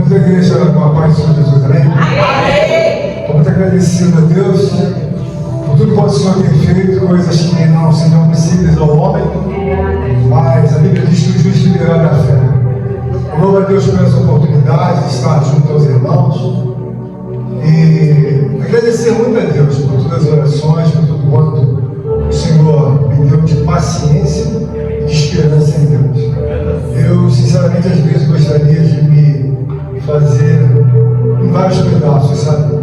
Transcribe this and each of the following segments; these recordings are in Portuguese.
Vamos à igreja com a paz do Senhor Jesus, amém? Vamos agradecido a Deus por tudo que o Senhor tem feito, coisas que não são possíveis ao homem, mas a Bíblia diz que o justo viverá da fé. Louvo a Deus por essa oportunidade de estar junto aos irmãos e agradecer muito a Deus por todas as orações, por tudo quanto o Senhor me deu de paciência e de esperança em Deus. Eu, sinceramente, às vezes gostaria de me fazer em vários pedaços, sabe?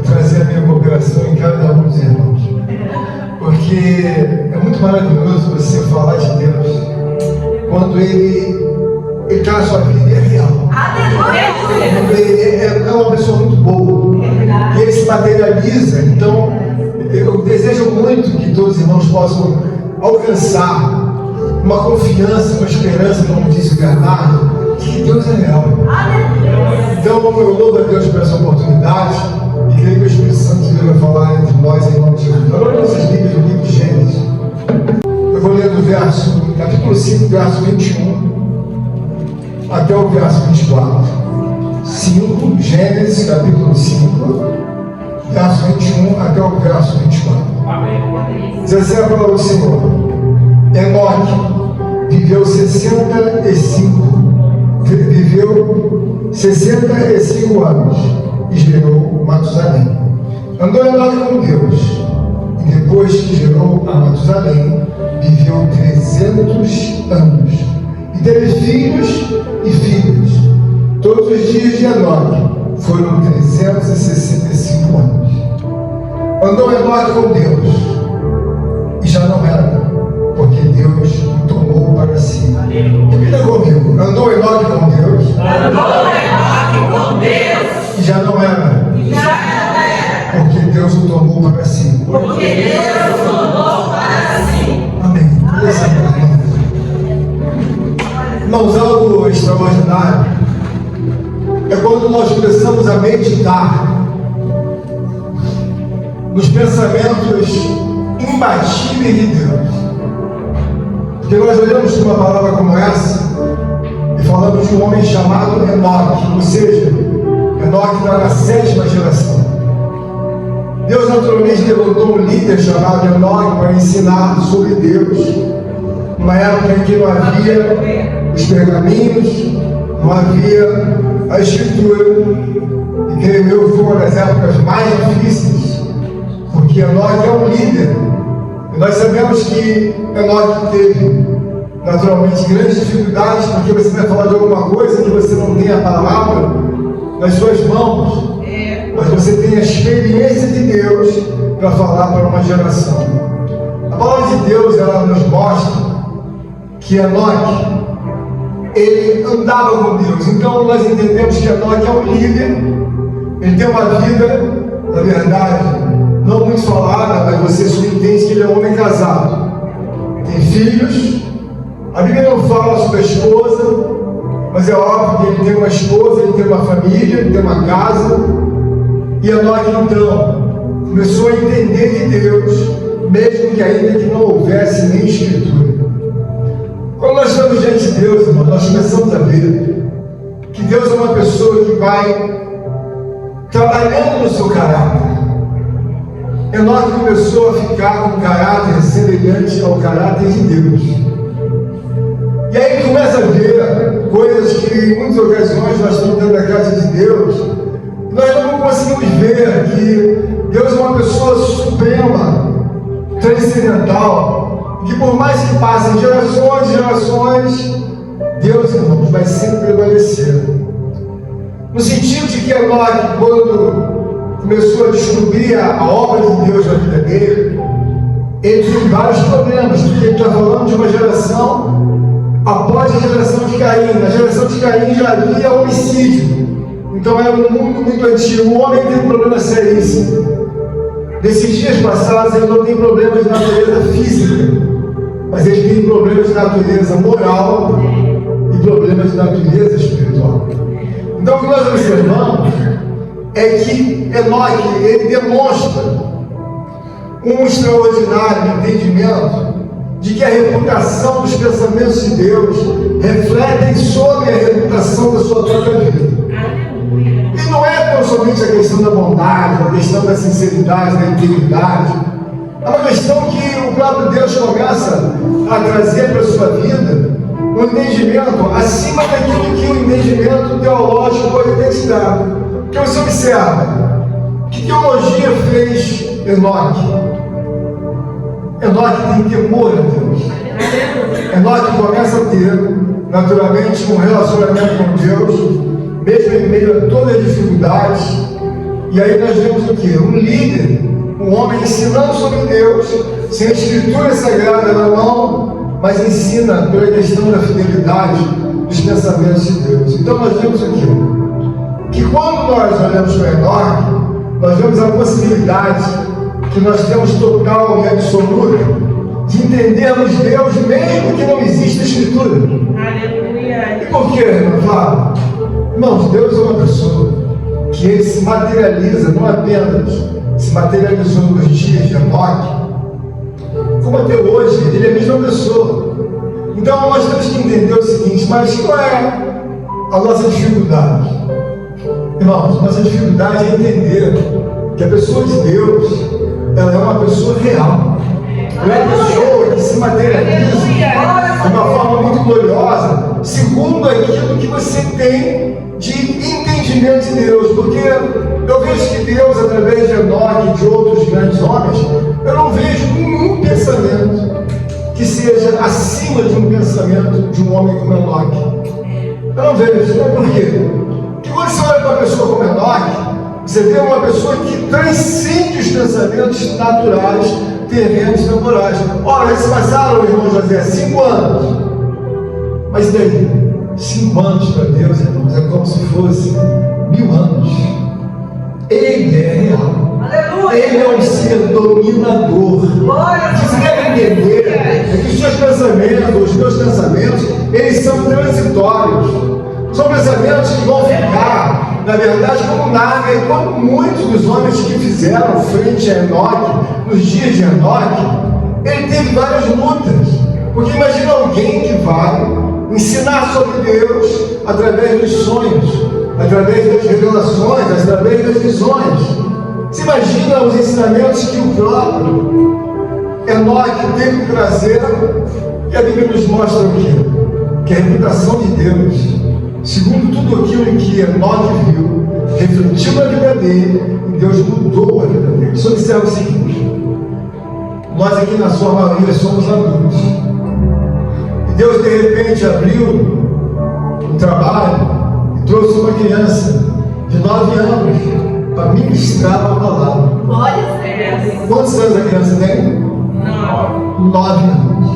Trazer a minha cooperação em cada um dos irmãos. Porque é muito maravilhoso você falar de Deus quando Ele está na sua vida e é real. Ele é uma pessoa muito boa. E Ele se materializa. Então, eu desejo muito que todos os irmãos possam alcançar uma confiança, uma esperança, como disse o Bernardo, de que Deus é real. Então, eu louvo a Deus por essa oportunidade e creio que o Espírito Santo vai falar entre nós em nome de Jesus. Agora, nossas Bíblias, no livro de Gênesis, eu vou ler do verso, capítulo 5, verso 21, até o verso 24. 5, Gênesis, capítulo 5, verso 21, até o verso 24. Amém. Diz assim a palavra do Senhor. Enoque viveu 65 anos e gerou Matusalém. Andou Enoque com Deus, e depois que gerou a Matusalém, viveu 300 anos, e teve filhos e filhas. Todos os dias de Enoque foram 365 anos. Andou Enoque com Deus, e já não era, porque Deus o tomou para si. Repita comigo. Andou Enoque com Deus. E já não era. Porque Deus o tomou para si. Amém. Irmãos, algo extraordinário é quando nós começamos a meditar nos pensamentos imbatíveis de Deus. Porque nós olhamos para uma palavra como essa e falamos de um homem chamado Enoque, ou seja, Enoque está na 7ª geração. Deus naturalmente levantou um líder chamado Enoque para ensinar sobre Deus, numa época em que não havia os pergaminhos, não havia a escritura, e creio eu foi uma das épocas mais difíceis, porque Enoque é um líder. E nós sabemos que Enoque teve, naturalmente, grandes dificuldades, porque você vai falar de alguma coisa que você não tem a palavra nas suas mãos, mas você tem a experiência de Deus para falar para uma geração. A palavra de Deus, ela nos mostra que Enoque, ele andava com Deus. Então nós entendemos que Enoque é um líder, ele tem uma vida, na verdade, não muito falada, mas você só entende que ele é um homem casado. Tem filhos. A Bíblia não fala sobre a esposa, mas é óbvio que ele tem uma esposa, ele tem uma família, ele tem uma casa. E Enoque, então, começou a entender de Deus, mesmo que ainda que não houvesse nem escritura. Quando nós estamos diante de Deus, irmão, nós começamos a ver que Deus é uma pessoa que vai trabalhando no seu caráter. Enoque começou a ficar com um caráter semelhante ao caráter de Deus. E aí ele começa a ver coisas que em muitas ocasiões nós estamos dentro da casa de Deus, nós não conseguimos ver que Deus é uma pessoa suprema, transcendental, que por mais que passem gerações e gerações, Deus, irmãos, vai sempre prevalecer. No sentido de que Enoque, quando começou a descobrir a obra de Deus na vida dele, ele teve vários problemas, porque ele está falando de uma geração após a geração de Caim. Na geração de Caim já havia homicídio, então era um mundo muito antigo. O homem tem um problema seríssimo. Nesses dias passados ele não tem problemas de natureza física, mas ele tem problemas de natureza moral e problemas de natureza espiritual. Então o que nós observamos é que Enoque, ele demonstra um extraordinário entendimento de que a reputação dos pensamentos de Deus refletem sobre a reputação da sua própria vida. somente a questão da bondade, a questão da sinceridade, da integridade. É uma questão que o próprio Deus começa a trazer para a sua vida um entendimento acima daquilo que o entendimento teológico pode ter te dado. Porque você observa, que teologia fez Enoque? Enoque tem temor a Deus. Enoque começa a ter, naturalmente, um relacionamento com Deus, mesmo em meio a todas as dificuldades. E aí nós vemos o quê? Um líder, um homem ensinando sobre Deus, sem a escritura sagrada na mão, mas ensina pela questão da fidelidade dos pensamentos de Deus. Então nós vemos o quê? Que quando nós olhamos para Enoque, nós vemos a possibilidade que nós temos total e absoluta de entendermos Deus mesmo que não exista escritura. Aleluia. E por quê, irmão Flávio? Irmãos, Deus é uma pessoa que ele se materializa, não apenas se materializou nos dias de Enoque, como até hoje, ele é a mesma pessoa. Então nós temos que entender o seguinte: mas qual é a nossa dificuldade? Irmãos, nossa dificuldade é entender que a pessoa de Deus, ela é uma pessoa real. Ela é uma pessoa que se materializa de uma forma muito gloriosa, segundo aquilo que você tem de entendimento de Deus. Porque eu vejo que Deus, através de Enoque e de outros grandes homens, eu não vejo nenhum pensamento que seja acima de um pensamento de um homem como Enoque. Eu não vejo, não é por quê? Porque quando você olha para uma pessoa como Enoque, você vê uma pessoa que transcende os pensamentos naturais, terrenos, temporais. Ora, eles passaram, irmão José, 5 anos. Mas daí, 5 anos para Deus, irmãos, é como se fosse 1000 anos. Ele é real. Aleluia. Ele é um ser dominador. O que você deve entender é que os seus pensamentos, os meus pensamentos, eles são transitórios. São pensamentos que vão ficar, na verdade, como nada. E como muitos dos homens que fizeram frente a Enoque, nos dias de Enoque, ele teve várias lutas. Porque imagina alguém que vai ensinar sobre Deus através dos sonhos, através das revelações, através das visões. Você imagina os ensinamentos que o próprio Enoque teve que trazer, e a Bíblia nos mostra o quê? Que a reputação de Deus, segundo tudo aquilo que Enoque viu, refletiu na vida dele, e Deus mudou a vida dele. Só observa o seguinte: nós aqui na sua maioria somos adultos, e Deus de repente abriu um trabalho e trouxe uma criança de 9 anos para ministrar a palavra. Quantos anos a criança tem? 9 anos.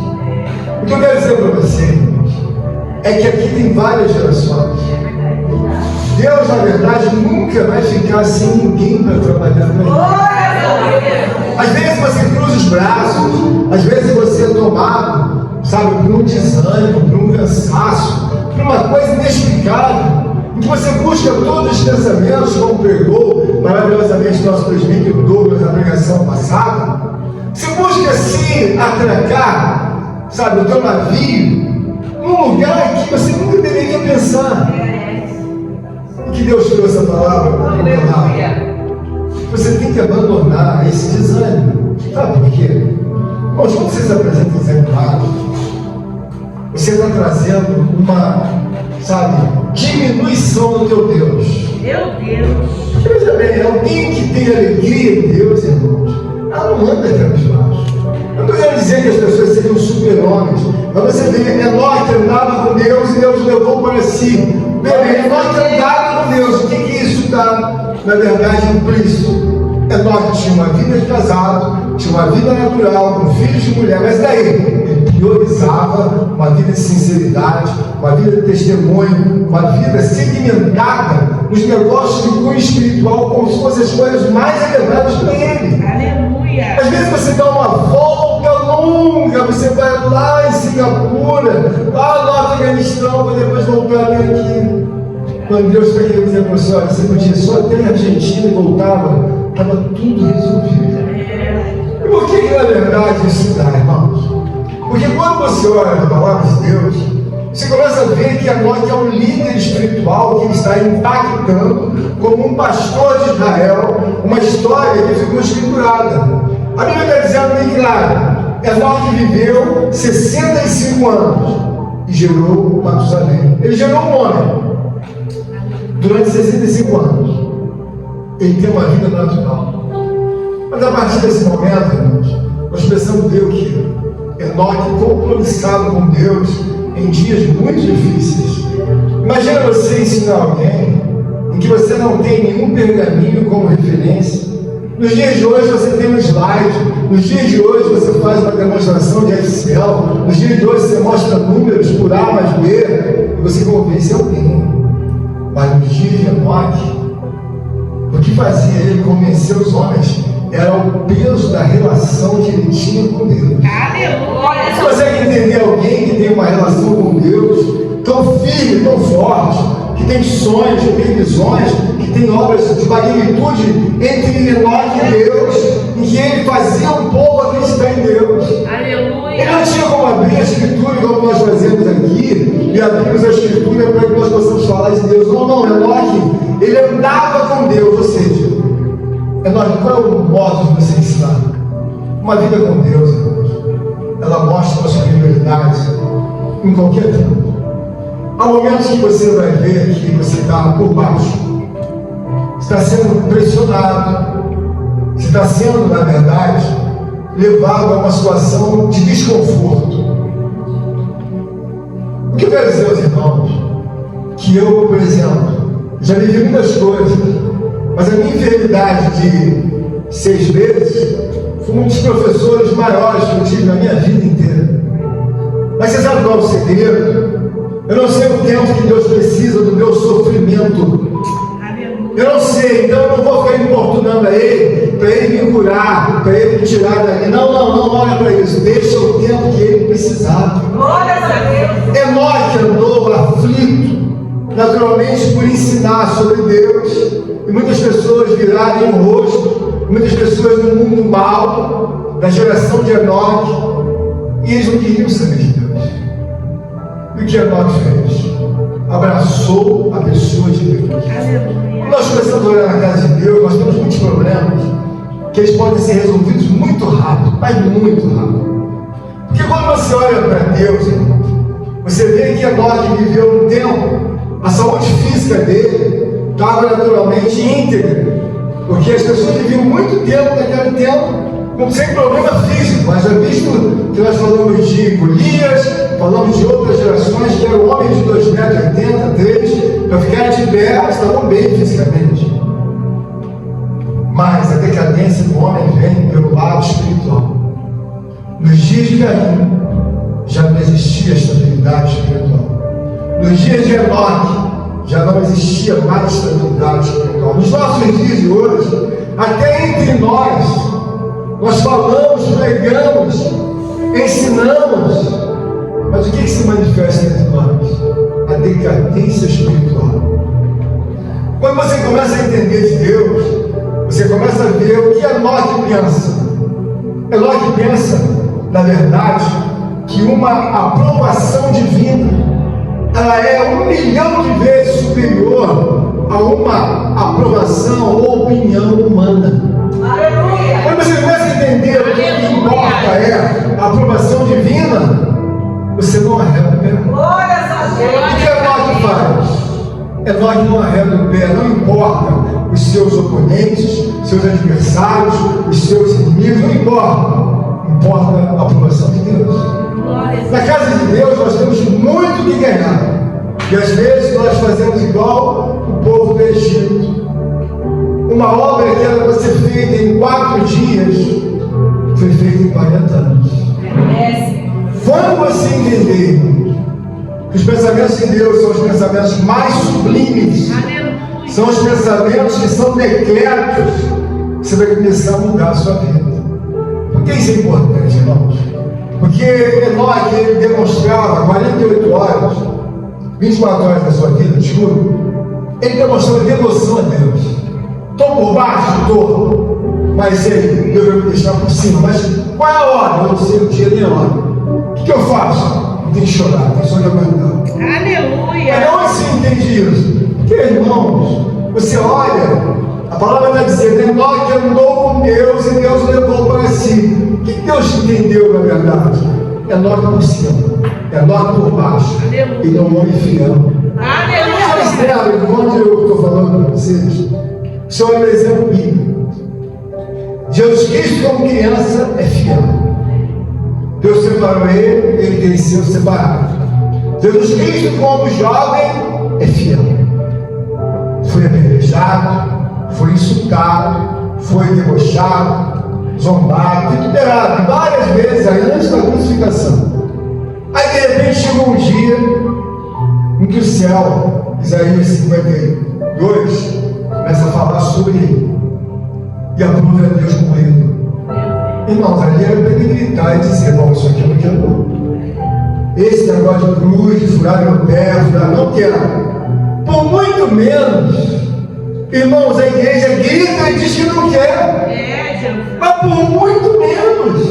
O que eu quero dizer para você é que aqui tem várias gerações. Deus, na verdade, nunca vai ficar sem ninguém para trabalhar com ele. Às vezes você cruza os braços, às vezes você é tomado, sabe, por um desânimo, por um cansaço, por uma coisa inexplicável, em que você busca todos os pensamentos, como pregou maravilhosamente nosso presbítero Douglas na pregação passada. Você busca se atracar, sabe, o teu navio, num lugar que você nunca deveria pensar. E que Deus trouxe a palavra para abandonar. Você tem que abandonar esse desânimo. Sabe por quê? Irmãos, quando você se apresenta desanimado, você está trazendo uma, sabe, diminuição do teu Deus. Meu Deus! Veja bem, alguém que tem alegria em Deus, irmãos, ela não anda cabisbaixo. Eu não estou querendo dizer que as pessoas seriam super-homens, mas você vê, Enoque andava com Deus e Deus levou para si. Enoque andava com Deus. O que isso está, na verdade, implícito? Enoque tinha uma vida de casado, tinha uma vida natural, com filhos de mulher, mas daí ele priorizava uma vida de sinceridade, uma vida de testemunho, uma vida sedimentada nos negócios do cunho espiritual, como se fossem as coisas mais elevadas para ele. Aleluia! Às vezes você dá uma volta longa, você vai lá em Singapura, lá no Afeganistão, para depois voltar até aqui. Quando Deus está querendo dizer para você, olha, você podia só até a Argentina e voltava, estava tudo resolvido. E por que na verdade isso dá, irmãos? Porque quando você olha a palavra de Deus, Você começa a ver que Enoque é um líder espiritual que está impactando como um pastor de Israel, uma história que ficou escriturada. A Bíblia está dizendo bem claro, Enoque viveu 65 anos e gerou Matusalém. Ele gerou um homem durante 65 anos. Ele tem uma vida natural. Mas a partir desse momento, irmãos, nós precisamos ver o que? Enoque compromissado com Deus em dias muito difíceis. Imagina você ensinar alguém em que você não tem nenhum pergaminho como referência. Nos dias de hoje você tem um slide, nos dias de hoje você faz uma demonstração de Excel, nos dias de hoje você mostra números por A mais B e você convence alguém. Mas nos dias de Enoque, o que fazia ele convencer os homens era o peso da relação que ele tinha com Deus. Aleluia! Você consegue entender alguém que tem uma relação com Deus tão firme, tão forte, que tem sonhos, que tem visões, que tem obras de magnitude entre Enoque e Deus, em que ele fazia o povo acreditar em Deus. Aleluia! Ele não tinha como abrir a Escritura como nós fazemos aqui e abrimos a Escritura para que nós possamos falar de Deus. Não, Enoque, ele andava com Deus, ou seja, Enoque, qual é o modo de você ensinar? Uma vida com Deus, irmãos, ela mostra a sua prioridade em qualquer tempo. Há momentos que você vai ver que você está por baixo, está sendo pressionado, você está sendo, na verdade, levado a uma situação de desconforto. O que eu quero dizer aos irmãos? Que eu, por exemplo, já vivi muitas coisas, mas a minha enfermidade de 6 meses foi um dos professores maiores que eu tive na minha vida inteira. Mas você sabe qual é o segredo? Eu não sei o tempo que Deus precisa do meu sofrimento. Eu não sei, então eu não vou ficar importunando a Ele, para Ele me curar, para Ele me tirar daqui. Não olha para isso. Deixa o tempo que Ele precisar. Glória a Deus. Enoque andou aflito, naturalmente por ensinar sobre Deus. E muitas pessoas viraram o rosto, muitas pessoas no mundo mal, da geração de Enoque, e eles não queriam saber de Deus. E o que Enoque fez? Abraçou a pessoa de Deus. Quando nós começamos a olhar na casa de Deus, nós temos muitos problemas que eles podem ser resolvidos muito rápido, mas muito rápido. Porque quando você olha para Deus, irmãos, você vê que Enoque viveu um tempo, a saúde física dele estava naturalmente íntegra, porque as pessoas viviam muito tempo naquele tempo sem problema físico. Mas já visto que nós falamos de Golias, falamos de outras gerações que eram homens de 2,80 m, 3, para ficarem de pé, estavam bem fisicamente. Mas a decadência do homem vem pelo lado espiritual. Nos dias de Caim já não existia estabilidade espiritual. Nos dias de Enoque já não existia mais estabilidade espiritual. Nos nossos dias de hoje, até entre nós falamos, pregamos, ensinamos, mas o que se manifesta entre nós? A decadência espiritual. Quando você começa a entender de Deus, você começa a ver o que Enoque pensa. Enoque pensa, na verdade, que uma aprovação divina ela é 1 milhão de vezes superior a uma aprovação ou opinião humana. Aleluia! Quando você começa a entender o que importa é a aprovação divina, você não arreda o pé. O que Enoque faz? Enoque não arreda o pé, não importa os seus oponentes, seus adversários, os seus inimigos, não importa. Importa a aprovação de Deus. Na casa de Deus nós temos muito que ganhar. E às vezes nós fazemos igual o povo do Egito. Uma obra que era para ser feita em 4 dias, foi feita em 40 anos. Quando você entender que os pensamentos de Deus são os pensamentos mais sublimes, são os pensamentos que são decretos, você vai começar a mudar a sua vida. Por que isso é importante, irmãos? Porque Enoque, ele demonstrava 48 horas, 24 horas da sua vida, desculpa, ele demonstrava devoção a Deus. Estou por baixo? Estou. Mas ele, Deus vai me deixar por cima. Mas qual é a hora? Eu não sei o dia nem a hora. O que eu faço? Não tem que chorar, tem só que aguentar. Aleluia. Mas onde se entende isso? Porque, irmãos, você olha, a palavra está dizendo, Enoque andou com Deus e Deus levou para si. O que Deus entendeu, na verdade? Enoque por cima, Enoque por baixo. Aleluia. Ele é um homem fiel. Aleluia. Vocês quando eu estou falando para vocês, o Senhor é um exemplo bíblico. Jesus Cristo, como criança, é fiel. Deus separou ele cresceu separado. Jesus Cristo, como jovem, é fiel. Foi apedrejado, foi insultado, foi debochado, zombado, vituperado várias vezes antes da crucificação. Aí de repente chegou um dia em que o céu, Isaías 52, começa a falar sobre ele. E aprova Deus com ele. Irmãos, ali era para ele gritar e dizer, bom, isso aqui eu não quero não. Esse negócio de cruz, de furar meu pé, não quero. Por muito menos, irmãos, a igreja grita e diz que não quer. Mas por muito menos.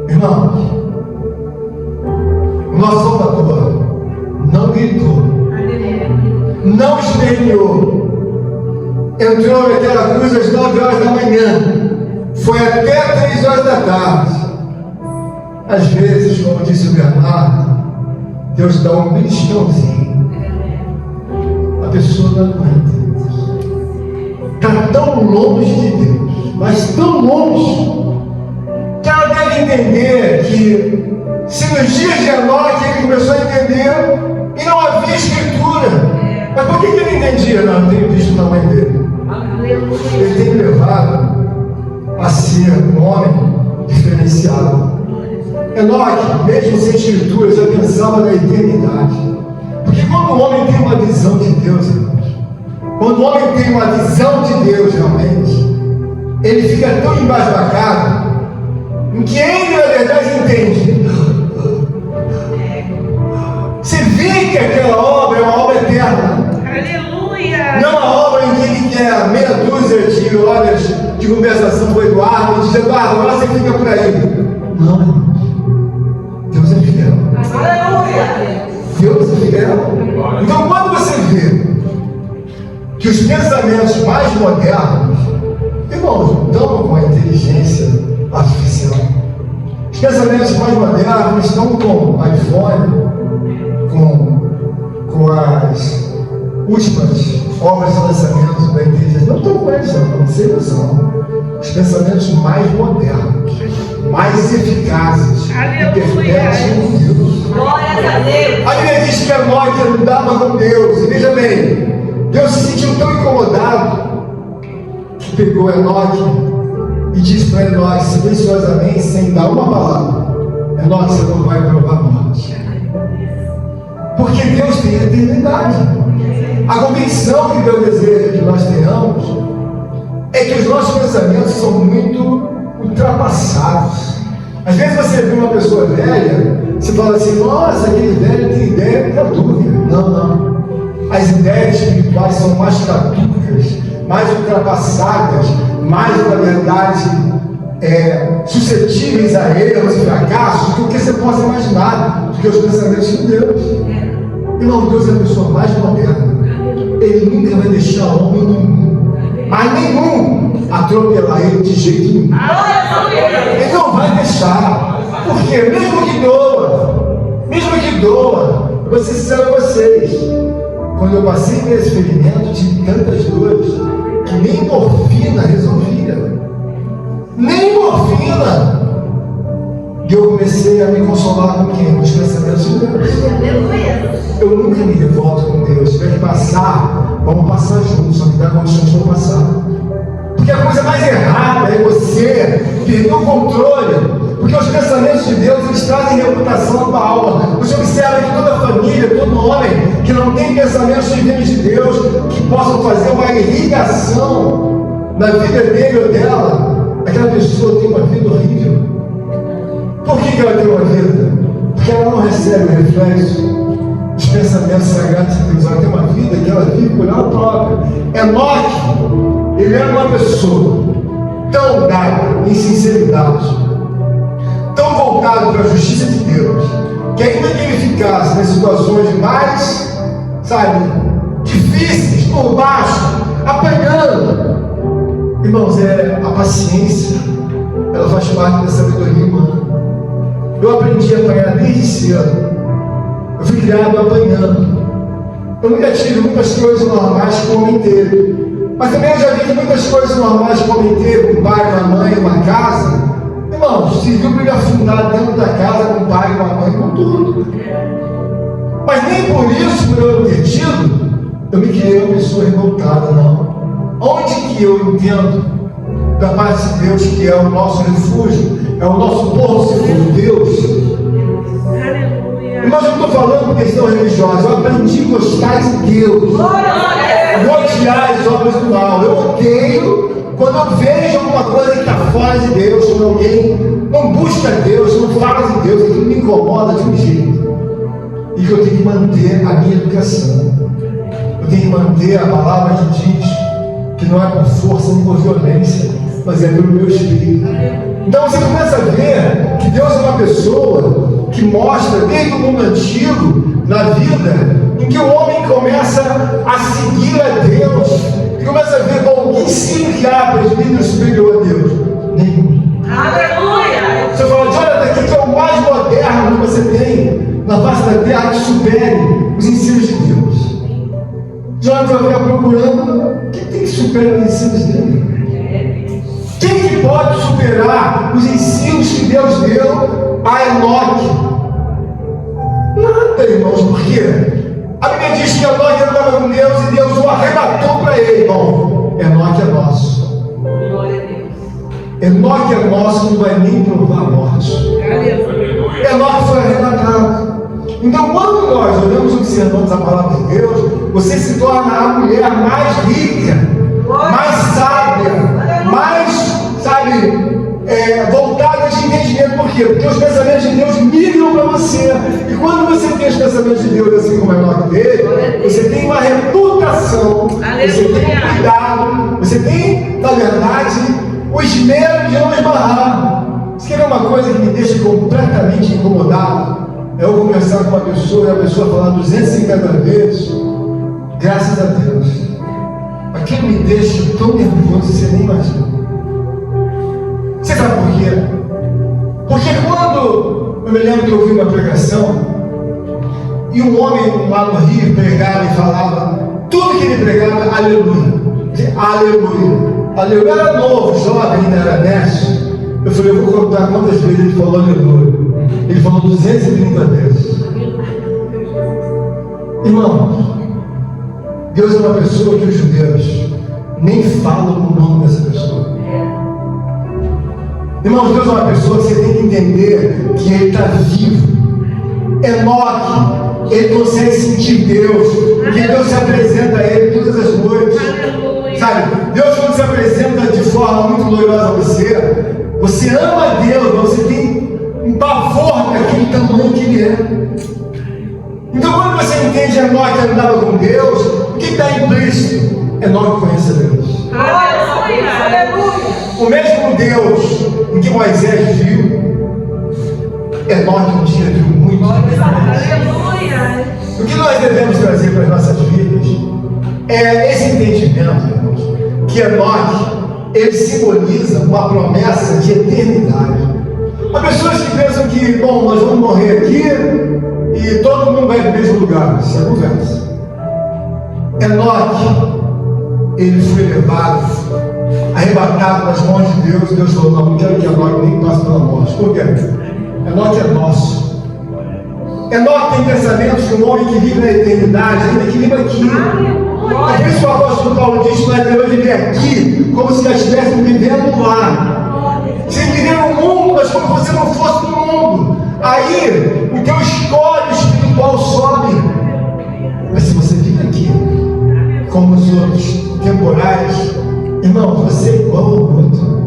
Irmãos, o nosso Salvador não gritou, não esperneou. Entrou naquela cruz às 9 horas da manhã, foi até 3 horas da tarde. Às vezes, como disse o Bernardo, Deus dá um beliscãozinho, a pessoa não aguenta. Está tão longe de Deus, mas tão longe, que ela deve entender que, se nos dias de Enoque ele começou a entender, e não havia escritura. Mas por que ele entendia? Não, eu tenho visto o tamanho dele. Ele tem me levado a ser um homem diferenciado. Enoque, mesmo sem escritura, já pensava na eternidade. Porque quando o homem tem uma visão de Deus, irmãos, quando o homem tem uma visão de Deus realmente, ele fica tão embasbacado, em que ele, na verdade, entende. Você vê que aquela obra é uma obra eterna. Aleluia. Não uma obra em que ele quer meia dúzia de horas de conversação com o Eduardo e diz, Eduardo, agora você fica por aí. Não, irmãos. Deus é fiel. Aleluia. Deus é fiel. Então, quando você vê que os pensamentos mais modernos, irmãos, não estão com a inteligência artificial. Os pensamentos mais modernos estão com iPhone, com as últimas obras de lançamento da inteligência. Não estão com eles, não sei noção. Os pensamentos mais modernos, mais eficazes, perfeitos com Deus. Glória a Deus. A Bíblia diz que Enoque andava com Deus. E veja bem, Deus se sentiu tão incomodado que pegou Enoque e disse para Enoque, silenciosamente, sem dar uma palavra, Enoque, você não vai provar a morte. Porque Deus tem a eternidade. A convicção que Deus deseja que nós tenhamos é que os nossos pensamentos são muito ultrapassados. Às vezes você vê uma pessoa velha, você fala assim, nossa, aquele velho tem ideia caduca. Não, não. As ideias espirituais são mais caducas, mais ultrapassadas, mais, na verdade, suscetíveis a erros e fracassos do que você possa imaginar, do que os pensamentos de Deus. Irmão, Deus é a pessoa mais moderna. Ele nunca vai deixar homem nenhum, mas nenhum, atropelar ele de jeito nenhum. Ele não vai deixar. Porque mesmo que doa, eu vou ser sincero a vocês, quando eu passei por esse ferimento, tive tantas dores que nem morfina resolvia. Nem morfina. E eu comecei a me consolar com quem? Com os pensamentos de Deus. Eu nunca me revolto com Deus. Se tiver que passar, vamos passar juntos, só que dá condições de passar. Porque a coisa mais errada é você perder o controle. Porque os pensamentos de Deus, eles trazem reputação para a alma. Você observa que toda família, todo homem que não tem pensamentos divinos de Deus, que possam fazer uma irrigação na vida dele ou dela, aquela pessoa tem uma vida horrível. Por que ela tem uma vida? Porque ela não recebe o reflexo dos pensamentos sagrados de Deus. Ela tem uma vida que ela vive por ela própria. Enoque, ele era uma pessoa tão dada em sinceridade, tão voltado para a justiça de Deus, que ainda que ele ficasse nas situações mais, difíceis, por baixo, apanhando. Irmãos, a paciência, ela faz parte da sabedoria humana. Eu aprendi a apanhar desde cedo. Eu fui criado apanhando. Eu nunca tive muitas coisas normais que o homem teve. Mas também eu já vi muitas coisas normais que o homem teve, um pai, uma mãe, uma casa. Irmãos, se viu para ele afundar dentro da casa com o pai, com a mãe, com tudo. Mas nem por isso, por eu ter tido, eu me criei uma pessoa revoltada, não. Onde que eu entendo da parte de Deus, que é o nosso refúgio, é o nosso porto seguro, Deus? Mas eu não estou falando por questão religiosa, eu aprendi a gostar de Deus. Eu vou odiar as obras do mal. Eu odeio quando eu vejo alguma coisa que está fora de Deus, quando alguém não busca Deus, não fala de Deus, aquilo me incomoda de um jeito. E que eu tenho que manter a minha educação. Eu tenho que manter a palavra que diz que não é por força nem por violência, mas é pelo meu espírito. Então você começa a ver que Deus é uma pessoa que mostra desde o mundo antigo, na vida, em que o homem começa a seguir a Deus, e começa a ver, bom, que ensino que há presbítero superior a Deus? Nenhum. Aleluia! Você fala, Jonathan, o que é o mais moderno que você tem na face da terra que supere os ensinos de Deus? Jonathan vai procurando, o que tem que superar os ensinos dele? Quem que pode superar os ensinos que Deus deu a Enoque? Nada, irmãos, por quê? A Bíblia diz que Enoque andava com Deus e Deus o arrebatou para ele, irmão. Enoque é nosso. Enoque é nosso, não vai nem provar a morte. Enoque foi arrebatado. Então, quando nós olhamos e observamos a palavra de Deus, você se torna a mulher mais rica, mais sábia, mais, voltada de entendimento. Por quê? Porque os pensamentos de Deus migram para você. E quando você tem os pensamentos de Deus assim como Enoque dele, você tem uma reputação, você tem cuidado, você tem, na verdade, o esmero de não esbarrar. Você quer ver uma coisa que me deixa completamente incomodado? É eu conversar com uma pessoa e a pessoa falar 250 vezes, graças a Deus. Aquilo me deixa tão nervoso, você nem imagina. Você sabe por quê? Porque quando eu me lembro que eu ouvi uma pregação e um homem lá no Rio pregava e falava, tudo que ele pregava, aleluia, aleluia, aleluia. Eu era novo, jovem, ainda era nesto. Eu falei, eu vou contar quantas vezes ele falou aleluia. Ele falou 230 vezes. Irmão, Deus é uma pessoa que os judeus nem falam o nome dessa pessoa. Irmãos, Deus é uma pessoa que você tem que entender que Ele está vivo. Enoque, ele consegue sentir Deus, porque Deus se apresenta a ele todas as noites. Sabe, Deus quando se apresenta de forma muito gloriosa a você ama Deus, você tem um pavor daquele tamanho que Ele é. Então quando você entende Enoque andava com Deus, o que está implícito? Enoque conhece a Deus. Aleluia! O mesmo Deus em que Moisés viu, Enoque um dia viu muito. Aleluia! O que nós devemos trazer para as nossas vidas é esse entendimento, irmãos, que Enoque, ele simboliza uma promessa de eternidade. Há pessoas que pensam que, bom, nós vamos morrer aqui e todo mundo vai para o mesmo lugar. Isso é conversa. Enoque, ele foi levado, arrebatado nas mãos de Deus. Deus falou, não quero que Enoque nem passe pela morte. Por quê? Enoque é nosso. Enoque tem pensamentos de um homem que vive na eternidade, ainda que vive aqui. É por isso que o apóstolo Paulo diz que nós devemos viver aqui como se nós estivéssemos vivendo lá. Sem viver no mundo, mas como se você não fosse no mundo. Aí o teu escolho espiritual sobe. Mas se você vive aqui como os outros temporais, irmão, você é igual ao outro.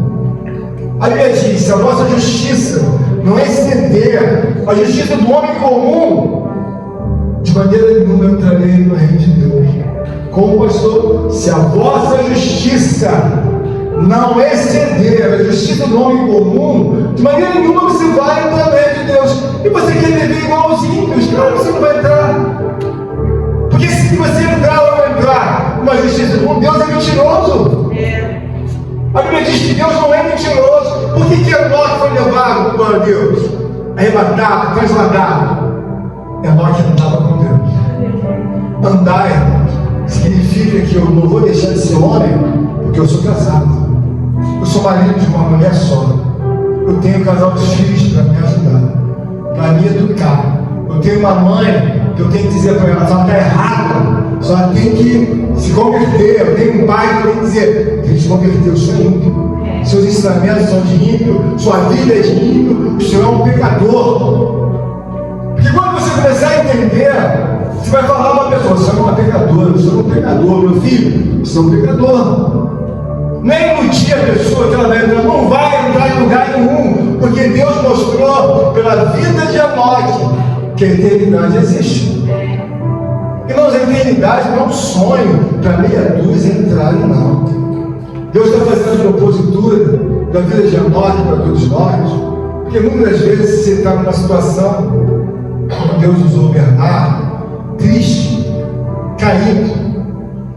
A Bíblia diz, a nossa justiça não é estender a justiça do homem comum. De maneira nenhuma eu entrarei no reino de Deus. Como pastor, se a vossa justiça não exceder a justiça do homem comum, de maneira nenhuma você vai entrar no reino de Deus. E você quer viver igual aos ímpios, claro que você não vai entrar. Porque se você entrar ou não entrar numa justiça com Deus, é mentiroso. A Bíblia diz que Deus não é mentiroso. Por que Enoque foi levado por Deus? Arrebatado, transladado. Enoque andava com Deus. Andar, irmãos, significa que eu não vou deixar de ser homem, porque eu sou casado. Eu sou marido de uma mulher só. Eu tenho um casal de filhos para me ajudar, para me educar. Eu tenho uma mãe que eu tenho que dizer para ela, se ela está errada, só tem que se converter. Eu tenho um pai que eu tenho que dizer, tem que se converter, eu sou ímpio. Seus ensinamentos são de ímpio, sua vida é de ímpio, o senhor é um pecador. Porque quando você começar a entender, você vai falar a uma pessoa, você é uma pecadora, eu sou um pecador, meu filho, você é um pecador. Nem no dia a pessoa que ela vai entrar, não vai entrar em lugar nenhum, porque Deus mostrou pela vida de Enoque que a eternidade existe. Irmãos, a eternidade não é um sonho para meia dúzia entrarem, não. Deus está fazendo a propositura da vida de Enoque para todos nós, porque muitas vezes você está numa situação, como Deus usou Bernardo, triste, caído.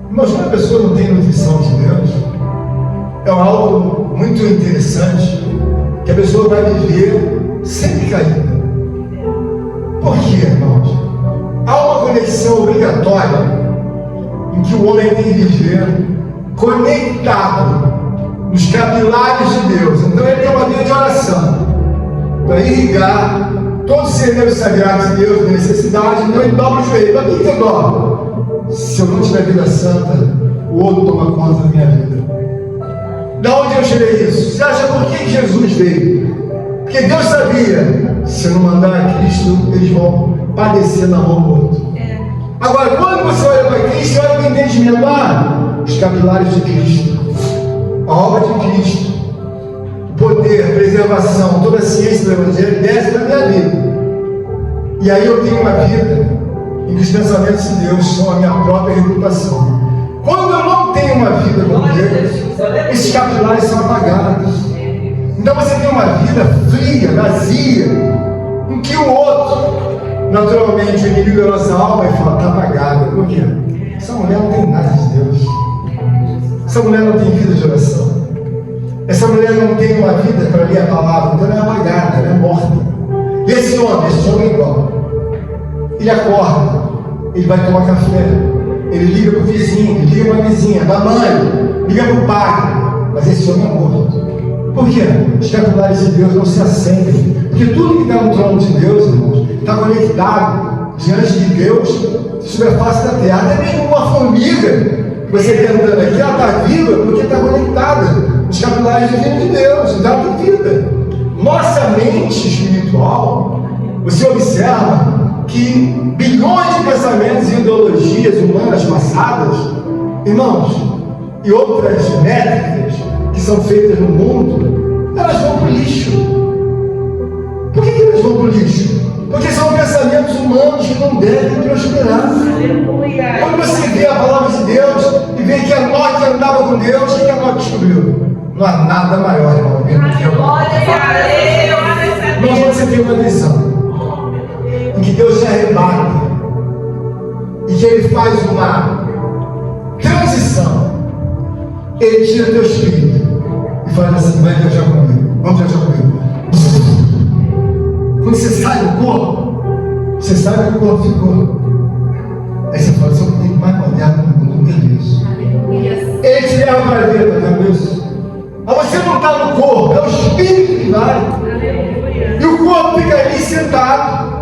Irmãos, quando a pessoa não tem nutrição de Deus, é algo muito interessante, que a pessoa vai viver sempre caída. Por quê, irmãos? Há uma conexão obrigatória em que o homem tem que viver conectado nos capilares de Deus. Então ele tem uma vida de oração para irrigar todos os celeiros sagrados de Deus, de necessidade. Então ele dobra o joelho. Para quem que eu dobro? Se eu não tiver vida santa, o outro toma conta da minha vida. Da onde eu tirei isso? Você acha por que Jesus veio? Porque Deus sabia, se não mandar Cristo, eles vão padecer na mão do outro. Agora, quando você olha para Cristo, olha para o entendimento, os capilares de Cristo, a obra de Cristo, o poder, preservação, toda a ciência do Evangelho desce da minha vida. E aí eu tenho uma vida em que os pensamentos de Deus são a minha própria reputação. Quando eu não tenho uma vida com Deus, esses capilares são apagados. Então você tem uma vida fria, vazia, em que o outro, naturalmente, o inimigo da nossa alma, e fala, está apagada. Por quê? Essa mulher não tem nada de Deus. Essa mulher não tem vida de oração. Essa mulher não tem uma vida para ler a palavra, então ela é apagada, ela é morta. E esse homem é igual. Ele acorda, ele vai tomar café, ele liga para o vizinho, ele liga para a vizinha, para a mãe, liga para o pai, mas esse homem é morto. Por quê? Os capilares de Deus não se acendem. Porque tudo que está no trono de Deus, irmãos, está conectado diante de Deus sobre a face da terra. Até mesmo uma formiga que você está andando aqui, ela está viva porque está conectada. Os capilares divinos de Deus, então ela tem vida. Nossa mente espiritual, você observa que bilhões de pensamentos e ideologias humanas passadas, irmãos, e outras métricas que são feitas no mundo, elas vão para o lixo. Por que elas vão para o lixo? Porque são pensamentos humanos que não devem prosperar. Quando você vê a palavra de Deus e vê que Enoque andava com Deus, o que Enoque descobriu? Não há nada maior, irmão, do que Mas você tem uma visão em que Deus se arrebata e que Ele faz uma transição. Ele tira teu espírito e fala assim, vai viajar comigo, vamos viajar comigo. Quando você sai do corpo, você sabe que o corpo ficou. Aí você fala, só que tem mais moderno no mundo, nunca vi isso. Ele te leva para a vida, tá vendo isso? Mas você não está no corpo, é o espírito que vai. E o corpo fica ali sentado.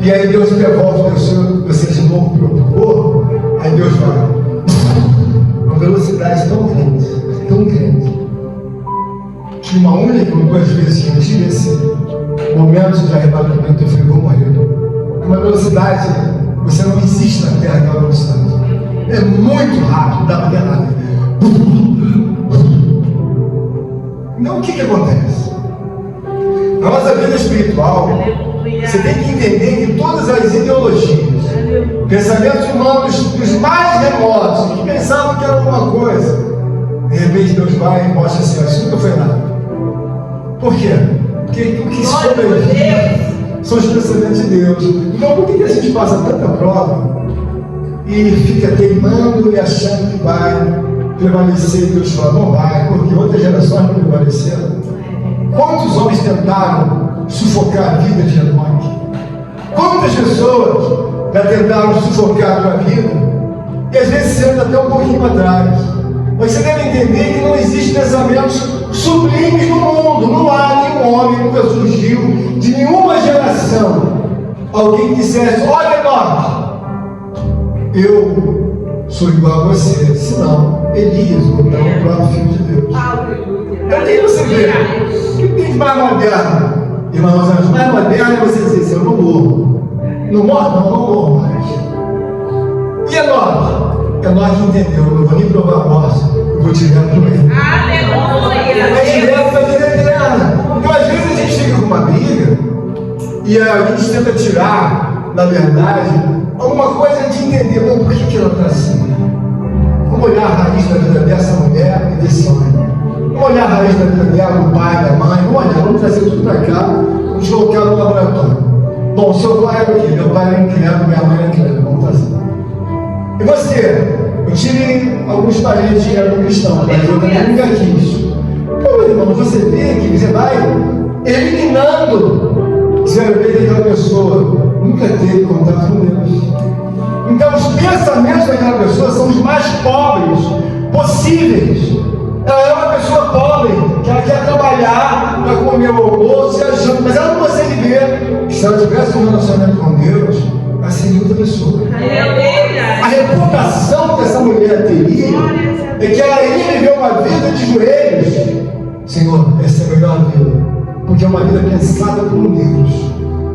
E aí Deus devolve você de novo para o corpo. Aí Deus vai. Uma velocidade tão grande, tão grande. Tinha uma única, duas vezes que eu tive esse momento de arrebatamento, eu falei, vou morrer. Uma velocidade, você não existe na Terra aquela velocidade. É muito rápido, dá para ver nada. Então o que acontece? Na nossa vida espiritual, você tem que entender que todas as ideologias, pensamentos humanos dos mais remotos, que pensavam que era alguma coisa, de repente Deus vai e mostra assim, isso nunca foi nada. Por quê? Porque o que sobrevive são os pensamentos de Deus. Então por que a gente passa tanta prova e fica teimando e achando que vai prevalecer? E Deus fala, não vai, porque outras gerações não prevaleceram. Quantos homens tentaram sufocar a vida de Enoque? Quantas pessoas já tentaram sufocar a tua vida? E às vezes você anda até um pouquinho para trás. Mas você deve entender que não existem pensamentos sublimes no mundo. Não há nenhum homem, nunca surgiu de nenhuma geração alguém que dissesse, olha Enoque, eu sou igual a você. Senão, Elias, o próprio Filho de Deus. Então aí você vê, o que tem de mais moderno? Irmãos, mais moderno é você dizer assim, eu não morro. Não morro? Não morro mais. E Enoque? Enoque entendeu, eu não vou nem provar a morte, eu vou direto para ele. Aleluia! Vai direto para a vida eterna. Então às vezes a gente fica com uma briga e a gente tenta tirar, na verdade, alguma coisa de entender, bom, por que ela está assim? Vamos olhar a raiz da vida dessa mulher e desse homem. Vamos olhar a raiz da vida dela, do pai, da mãe, vamos trazer tudo para cá, vamos colocar no laboratório. Bom, seu pai era o quê? Meu pai era incrédulo, minha mãe era incrédula, vamos trazer. E você? Eu tive alguns parentes que eram cristãos, mas eu também nunca quis. Então, irmão, você vê que você vai eliminando, você vai ver que aquela pessoa nunca teve contato com Deus. Então, os pensamentos daquela pessoa são os mais pobres possíveis. Ela é uma pessoa pobre, que ela quer trabalhar para comer o almoço e a janta, mas ela não consegue ver que se ela tivesse um relacionamento com Deus, ela seria outra pessoa. A reputação que essa mulher teria é que ela iria viver uma vida de joelhos. Senhor, essa é a melhor vida, porque é uma vida pensada por Deus,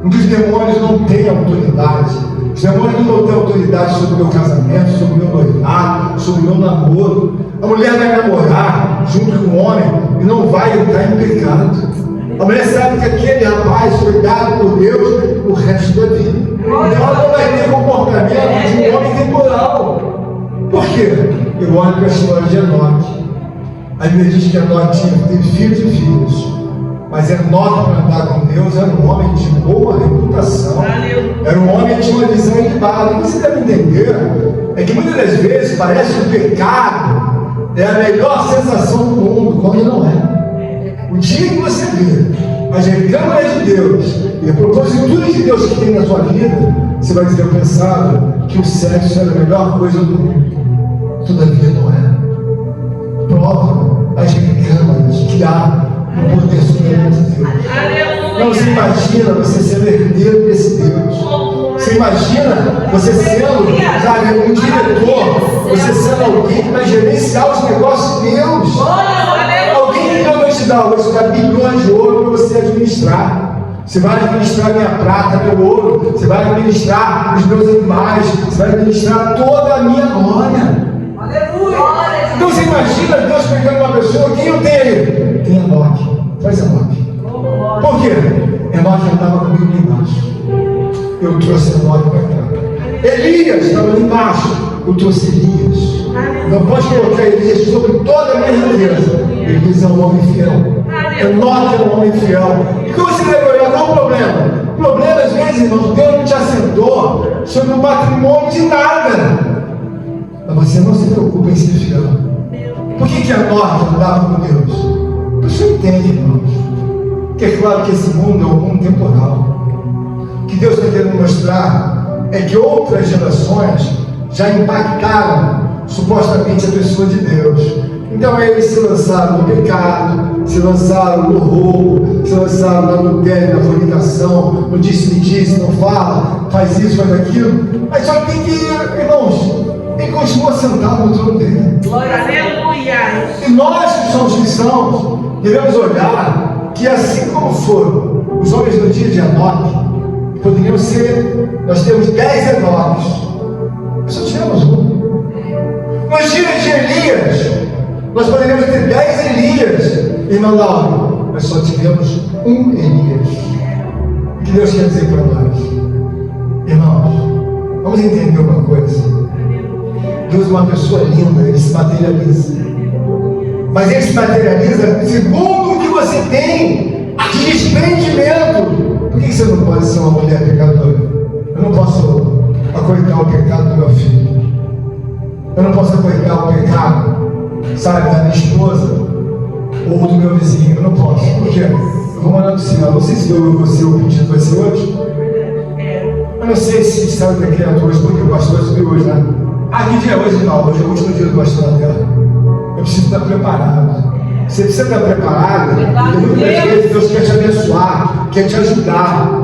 em que os demônios não têm autoridade. Os demônios não têm autoridade sobre o meu casamento, sobre o meu noivado, sobre o meu namoro. A mulher vai namorar junto com o homem e não vai entrar em pecado. A mulher sabe que aquele rapaz foi dado por Deus o resto da vida. Então ela não vai ter comportamento de um homem temporal. Por quê? Eu olho para a história de Enoque. A Bíblia diz que Enoque teve filhos e filhos. Mas Enoque, para andar com Deus, era um homem de boa reputação. Era um homem que tinha uma visão ilibada. O que você deve entender é que muitas das vezes parece que o pecado é a melhor sensação do mundo, quando não é. O dia que você vê as recâmaras de Deus e a propositura de Deus que tem na sua vida, você vai dizer, eu pensava que o sexo era a melhor coisa do mundo. Todavia não é. Prova as recâmaras que há no poder soberano de Deus. Não, você imagina você sendo herdeiro desse Deus. Você imagina você sendo, sabe, um diretor, você sendo alguém que vai gerenciar os negócios de Deus. Alguém que não vai te dar, vai te dar bilhões de ouro para você administrar. Você vai administrar minha prata, meu ouro, você vai administrar os meus animais, você vai administrar toda a minha glória. Então você imagina Deus pegando uma pessoa, quem eu tenho? Tem Enoque, traz Enoque. Por quê? Enoque andava comigo lá embaixo. Eu trouxe Enoque para cá. Elias estava lá embaixo. Eu trouxe Elias. Não pode colocar Elias sobre toda a minha riqueza. Elias é um homem fiel. Enoque é um homem fiel. E como você deve olhar? Qual o problema? O problema, às vezes, irmão, Deus não te assentou sobre um patrimônio de nada. Mas você não se preocupa em ser fiel. Por que Enoque andava com Deus? Você entende, irmãos, que é claro que esse mundo é um mundo temporal. O que Deus está querendo mostrar é que outras gerações já impactaram supostamente a pessoa de Deus. Então eles se lançaram no pecado, se lançaram no roubo, se lançaram no adultério, na fornicação, no disse-me-disse, não fala, faz isso, faz aquilo. Mas só que tem que ir, irmãos, ele continua sentado no trono dele. Aleluia! E nós que somos cristãos, devemos olhar que assim como foram os homens do dia de Enoque, poderiam ser, nós temos 10 Enoques, só tivemos um. Nos dias de Elias, nós poderíamos ter 10 Elias, irmão Lauro, mas só tivemos um Elias. O que Deus quer dizer para nós? Irmãos, vamos entender uma coisa. Deus é uma pessoa linda, ele se materializa. Mas ele se materializa segundo o que você tem de desprendimento. Por que você não pode ser uma mulher pecadora? Eu não posso acortar o pecado do meu filho. Eu não posso acortar o pecado, sabe, da minha esposa ou do meu vizinho. Eu não posso. Por quê? Eu vou morar no céu. Não sei se eu vou ser o pedido vai ser hoje. Eu não sei se sabe o que é hoje, porque o pastor vai subir hoje, né? Ah, que dia é hoje? Não, hoje é o último dia do pastor na terra. Eu preciso estar preparado. Você precisa estar preparado. Porque muitas vezes Deus quer te abençoar, quer te ajudar.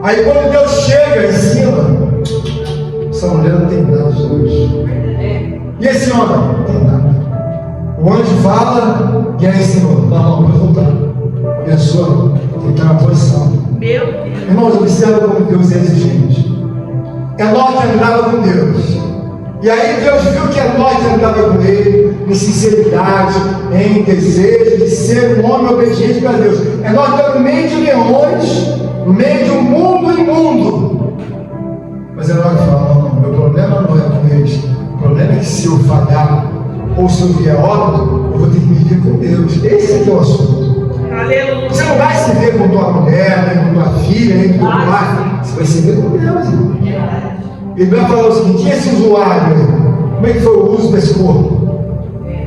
Aí quando Deus chega em cima, essa mulher não tem nada hoje. E esse homem? Não tem nada. O anjo fala e aí, Senhor, não, pode voltar. Abençoa, tem que estar na posição. Meu Deus. Irmãos, observa como Deus é exigente. Enoque andava com Deus. E aí Deus viu que Enoque andava com ele em sinceridade, em desejo de ser um homem obediente para Deus. Enoque estava no meio de leões, no meio de um mundo imundo. Mas Enoque fala, não, meu problema não é com eles. O problema é que se eu falhar, ou se eu vier óbito, eu vou ter que me ver com Deus. Esse aqui é o assunto. Aleluia. Você não vai se ver com tua mulher, nem com tua filha, nem com teu pai. Você vai se ver com Deus, irmão. Ele vai falar o seguinte: e esse usuário, como é que foi o uso desse corpo?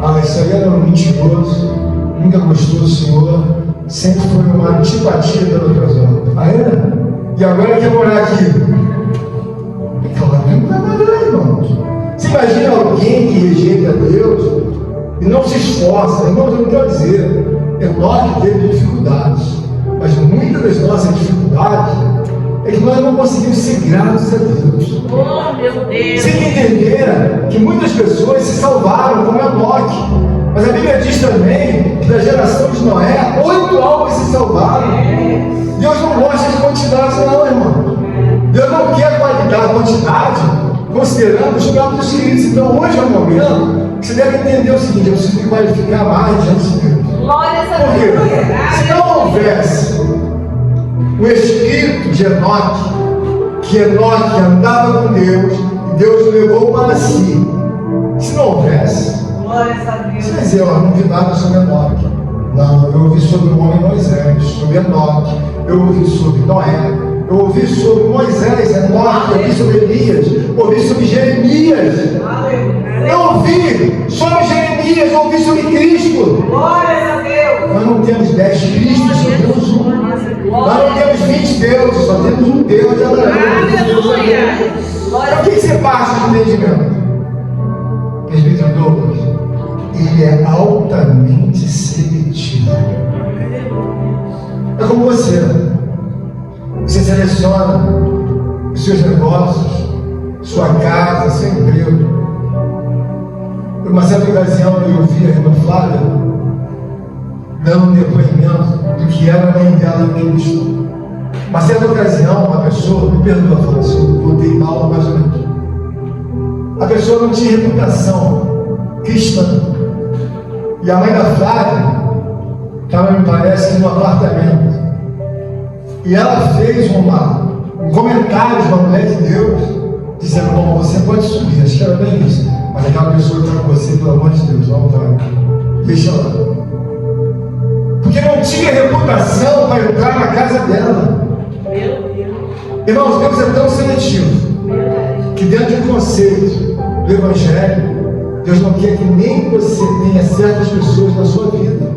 Ah, isso aí era um mentiroso, nunca gostou do Senhor, sempre foi uma antipatia da outra zona. Ah, era? E agora quer morar aqui? Fala, não vai morar, irmãos. Você imagina alguém que rejeita Deus e não se esforça? Irmãos, eu não quero dizer, Enoque teve dificuldades, mas muitas das nossas dificuldades é que nós não conseguimos ser gratos a Deus. Oh, meu Deus. Sem entender que muitas pessoas se salvaram, como Enoque. Mas a Bíblia diz também que da geração de Noé, 8 almas se salvaram. Deus não gosta de quantidade, não, irmão. Deus não quer qualidade, quantidade, considerando os próprios queridos. Então hoje é o momento que você deve entender o seguinte: eu preciso me qualificar mais diante de Deus. Glórias a Por quê? Deus. Se não houvesse o espírito de Enoque, que Enoque andava com Deus, e Deus o levou para si. Se não houvesse, Glórias a Deus. você vai dizer, ó, não vi nada sobre Enoque. Não, eu ouvi sobre o homem Moisés, sobre Enoque, eu ouvi sobre Noé, eu ouvi sobre Moisés, Enoque, eu ouvi sobre Elias, eu ouvi sobre Jeremias. Eu ouvi sobre Jeremias, eu ouvi sobre Cristo. Glórias a Deus. Nós não temos 10 Cristos, só temos um. Nós não temos 20 deuses, só temos um Deus de Abraão. Aleluia. Então, o que você parte de entendimento? Presbítero Douglas, ele é altamente seletivo. É como você. Você seleciona os seus negócios, sua casa, seu emprego. Por uma certa ocasião eu ouvi a irmã Flávia dando um depoimento do que era a mãe dela em Cristo. Uma certa ocasião, uma pessoa, me perdoa, falou assim, voltei mal mais ou menos. A pessoa não tinha reputação cristã. E a mãe da Flávia estava, me parece, no apartamento. E ela fez um comentário de uma mulher de Deus, dizendo, bom, você pode subir, acho que era bem isso. Mas aquela pessoa que está com você, pelo amor de Deus, não vai. Deixa ela. Porque não tinha reputação para entrar na casa dela. Irmãos, Deus é tão seletivo que dentro do conceito do Evangelho, Deus não quer que nem você tenha certas pessoas na sua vida.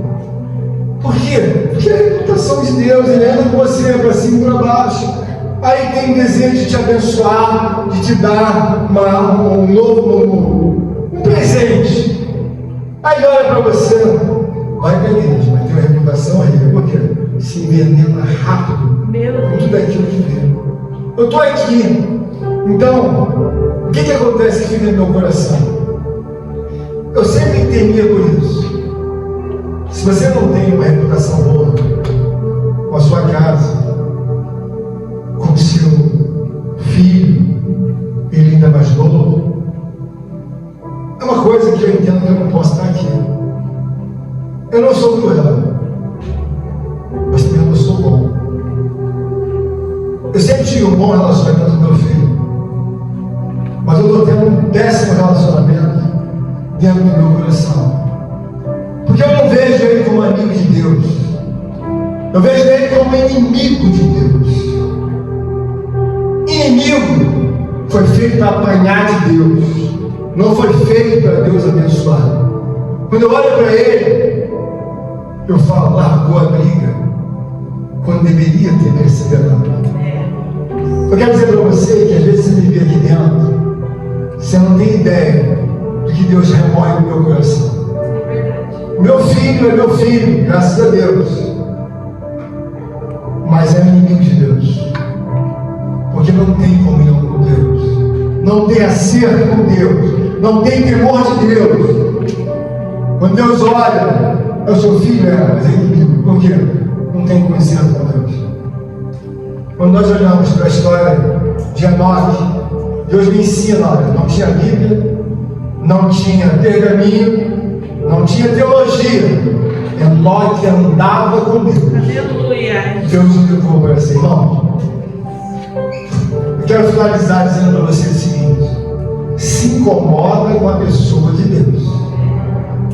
Por quê? Porque a reputação de Deus, Ele anda com você para cima e para baixo. Aí tem o desejo de te abençoar, de te dar um presente. Aí ele olha para você, vai para a igreja, mas tem uma reputação horrível. Por quê? Se envenena rápido com tudo aquilo que vê. Eu estou aqui. Então, o que acontece que fica no meu coração? Eu sempre temia por isso. Se você não tem uma reputação boa com a sua casa, com o seu filho, ele ainda mais novo, é uma coisa que eu entendo que eu não posso estar aqui. Eu não sou cruel, mas também não sou bom. Eu sempre tive um bom relacionamento com meu filho, mas eu estou tendo um péssimo relacionamento dentro do meu coração. Porque inimigo de Deus. Inimigo foi feito para apanhar de Deus, não foi feito para Deus abençoar. Quando eu olho para ele, eu falo, largou a briga, quando deveria ter perseverado. Eu quero dizer para você que às vezes você me vê aqui dentro, você não tem ideia do que Deus remove no meu coração. Meu filho é meu filho, graças a Deus, mas é inimigo de Deus, porque não tem comunhão com Deus, não tem acerto com Deus, não tem temor de Deus. Quando Deus olha, é o seu filho, mas é inimigo. Por quê? Não tem conhecimento com Deus. Quando nós olhamos para a história de Enoque, Deus me ensina, olha, não tinha Bíblia, não tinha pergaminho, não tinha teologia. Enoque andava com Deus. Aleluia. Deus me levou para esse irmão. Eu quero finalizar dizendo para você o seguinte: se incomoda com a pessoa de Deus.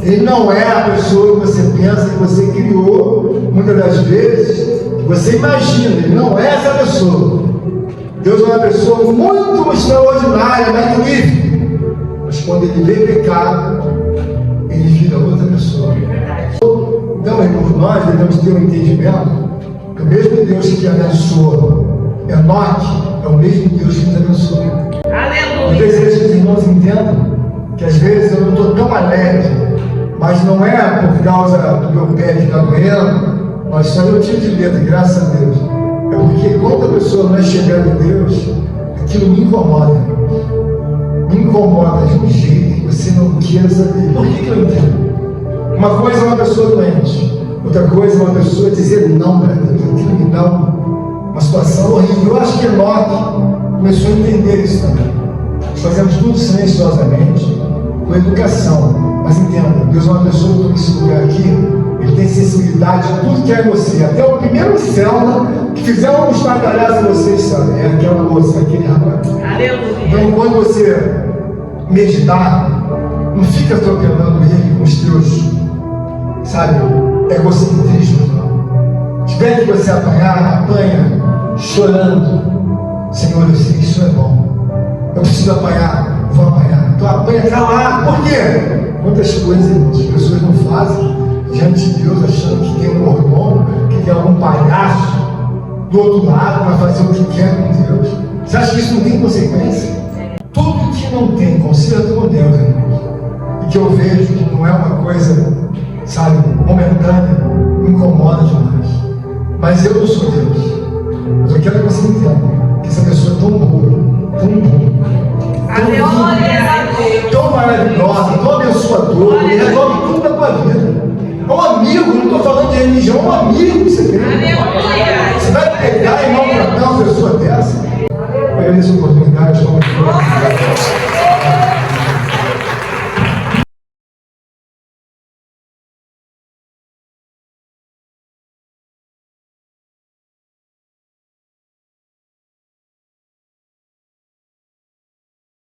Ele não é a pessoa que você pensa, que você criou, muitas das vezes, você imagina, ele não é essa pessoa. Deus é uma pessoa muito extraordinária, magnífica, mas quando ele vê pecado, ele vira outra pessoa. Então, irmãos, nós devemos ter um entendimento que o mesmo Deus que abençoa Enoque é o mesmo Deus que nos abençoa. Eu Aleluia. desejo que os irmãos entendam que às vezes eu não estou tão alegre, mas não é por causa do meu pé que está doendo, mas só eu tiro de letra, graças a Deus. É porque quando a pessoa não é chegada a Deus, aquilo me incomoda. Me incomoda de um jeito que você não queira saber. Por que eu entendo? Uma coisa é uma pessoa doente, outra coisa é uma pessoa dizer não para Deus. Aquilo me dá uma situação horrível. Eu acho que Enoque começou a entender isso também. Nós fazemos tudo silenciosamente, com educação. Mas entenda, Deus é uma pessoa que está nesse lugar aqui, ele tem sensibilidade de tudo que é você. Até o primeiro célula que fizer um estardalhaço em vocês, sabe? É aquela moça, aquele rapaz. Aleluia. Então, quando você meditar, não fica atropelando ele com os teus, sabe, egocentrismos, não. Tiver que você apanhar, apanha chorando. Senhor, eu sei que isso é bom. Eu preciso apanhar, vou apanhar. Então apanha calado. Por quê? Quantas coisas as pessoas não fazem diante de Deus, achando que tem um mordomo, que tem algum palhaço do outro lado para fazer o que quer com Deus. Você acha que isso não tem consequência? Tudo que não tem conserto com Deus, irmãos, e que eu vejo que não é uma coisa, sabe, momentânea, me incomoda demais. Mas eu não sou Deus. Mas eu quero que você entenda que essa pessoa é tão boa, tão maravilhosa, tão abençoadora, e resolve tudo da tua vida. É um amigo, não estou falando de religião, é um amigo que você tem. Você vai pegar e maltratar uma pessoa dessa? Eu agradeço a oportunidade, vamos